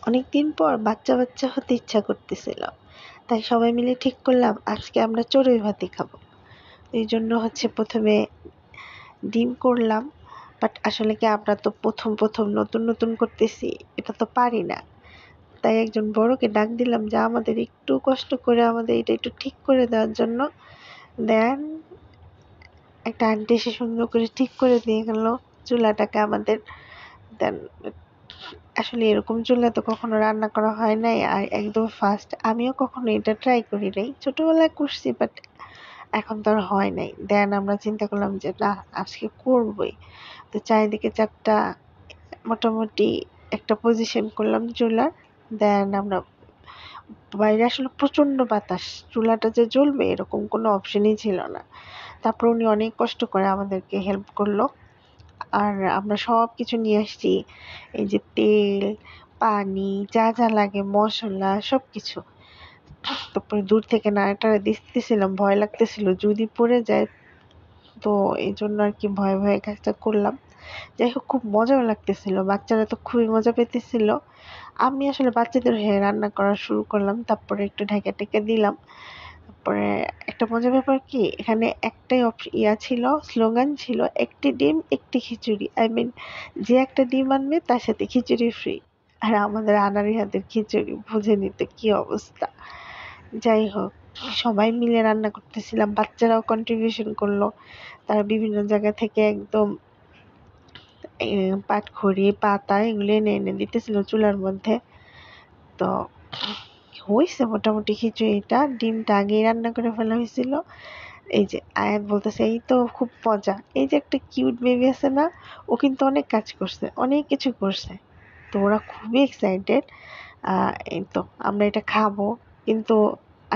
অনেকদিন পর বাচ্চা বাচ্চা হতে ইচ্ছা করতেছিল, তাই সবাই মিলে ঠিক করলাম আজকে আমরা চড়ুই ভাতি খাবো। এই জন্য প্রথমে ডিম করলাম, বাট আসলে কি আমরা তো প্রথম প্রথম নতুন নতুন করতেছি, এটা তো পারি না। তাই একজন বড়কে ডাক দিলাম যে আমাদের একটু কষ্ট করে আমাদের এটা একটু ঠিক করে দেওয়ার জন্য। দেন একটা আন্টি এসে সুন্দর করে ঠিক করে দিয়ে গেল চুলাটাকে আমাদের। দেন আসলে এরকম চুলা তো কখনো রান্না করা হয় নাই, আর একদম ফার্স্ট। আমিও কখনো এটা ট্রাই করি নাই, ছোটবেলায় করছি বাট এখন তো আর হয় নাই। দেন আমরা চিন্তা করলাম যে না, আজকে করবই। তো চারিদিকে চারটা মোটামুটি একটা পজিশন করলাম চুলার। দেন আমরা বাইরে আসলে প্রচন্ড বাতাস, চুলাটা যে জ্বলবে এরকম কোনো অপশনই ছিল না। তারপর উনি অনেক কষ্ট করে আমাদেরকে হেল্প করলো। আর আমরা সব কিছু নিয়ে আসছি, এই যে তেল, পানি, যা যা লাগে, মশলা, সবকিছু। তারপরে দূর থেকে নাড়াটাড়া দিতেছিলাম, ভয় লাগতেছিল যদি পড়ে যায়, তো এই জন্য আর কি ভয়ে ভয়ে কাজটা করলাম। যাই হোক, খুব মজাও লাগতেছিল, বাচ্চারা তো খুবই মজা পেতেছিল। আমি আসলে বাচ্চাদের হয়ে রান্না করা শুরু করলাম, তারপরে একটু ঢেকে টেকে দিলাম। তারপরে একটা মজার ব্যাপার কি, এখানে একটাই ছিল, স্লোগান ছিল, একটি ডিম একটি খিচুড়ি। আই মিন, যে একটা ডিম আনবে তার সাথে খিচুড়ি ফ্রি। আর আমাদের আনারি হাতের খিচুড়ি, বুঝে নিতে কি অবস্থা। যাই হোক, সবাই মিলে রান্না করতেছিলাম, বাচ্চারাও কন্ট্রিবিউশন করলো। তারা বিভিন্ন জায়গা থেকে একদম পাটখড়ি, পাতা এগুলো এনে এনে দিতেছিল চুলার মধ্যে। তো হয়েছে মোটামুটি খিচুড়িটা, ডিমটা আগেই রান্না করে ফেলা হয়েছিল। এই যে আয়াত বলতেছে এই তো খুব মজা। এই যে একটা কিউট বেবি আছে না, ও কিন্তু অনেক কাজ করছে, অনেক কিছু করছে। তো ওরা খুবই এক্সাইটেড। এই তো আমরা এটা খাবো, কিন্তু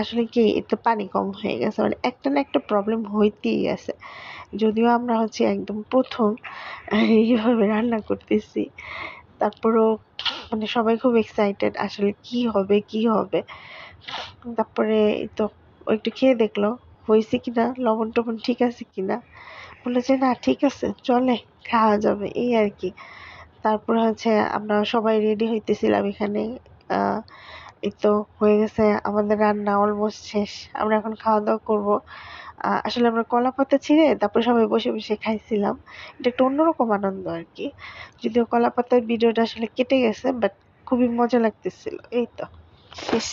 আসলে কি একটু পানি কম হয়ে গেছে, মানে একটা না একটা প্রবলেম হইতেই আছে। যদিও আমরা একদম প্রথম এইভাবে রান্না করতেছি, তারপরেও মানে সবাই খুব এক্সাইটেড আসলে কি হবে কি হবে। তারপরে এই তো ও একটু খেয়ে দেখলো হয়েছে কিনা, লবণ টবণ ঠিক আছে কিনা। বললো যে না ঠিক আছে, চলে, খাওয়া যাবে, এই আর কি। তারপর আমরা সবাই রেডি হইতেছিলাম এখানে। আহ এই তো হয়ে গেছে, আমাদের রান্না অলমোস্ট শেষ, আমরা এখন খাওয়া দাওয়া করবো। আসলে আমরা কলা পাতা ছিঁড়ে তারপর সবাই বসে বসে খাইছিলাম। এটা একটা অন্যরকম আনন্দ আর কি। যদিও কলা পাতার ভিডিওটা আসলে কেটে গেছে, বাট খুবই মজা লাগতেছিল। এই তো শেষ।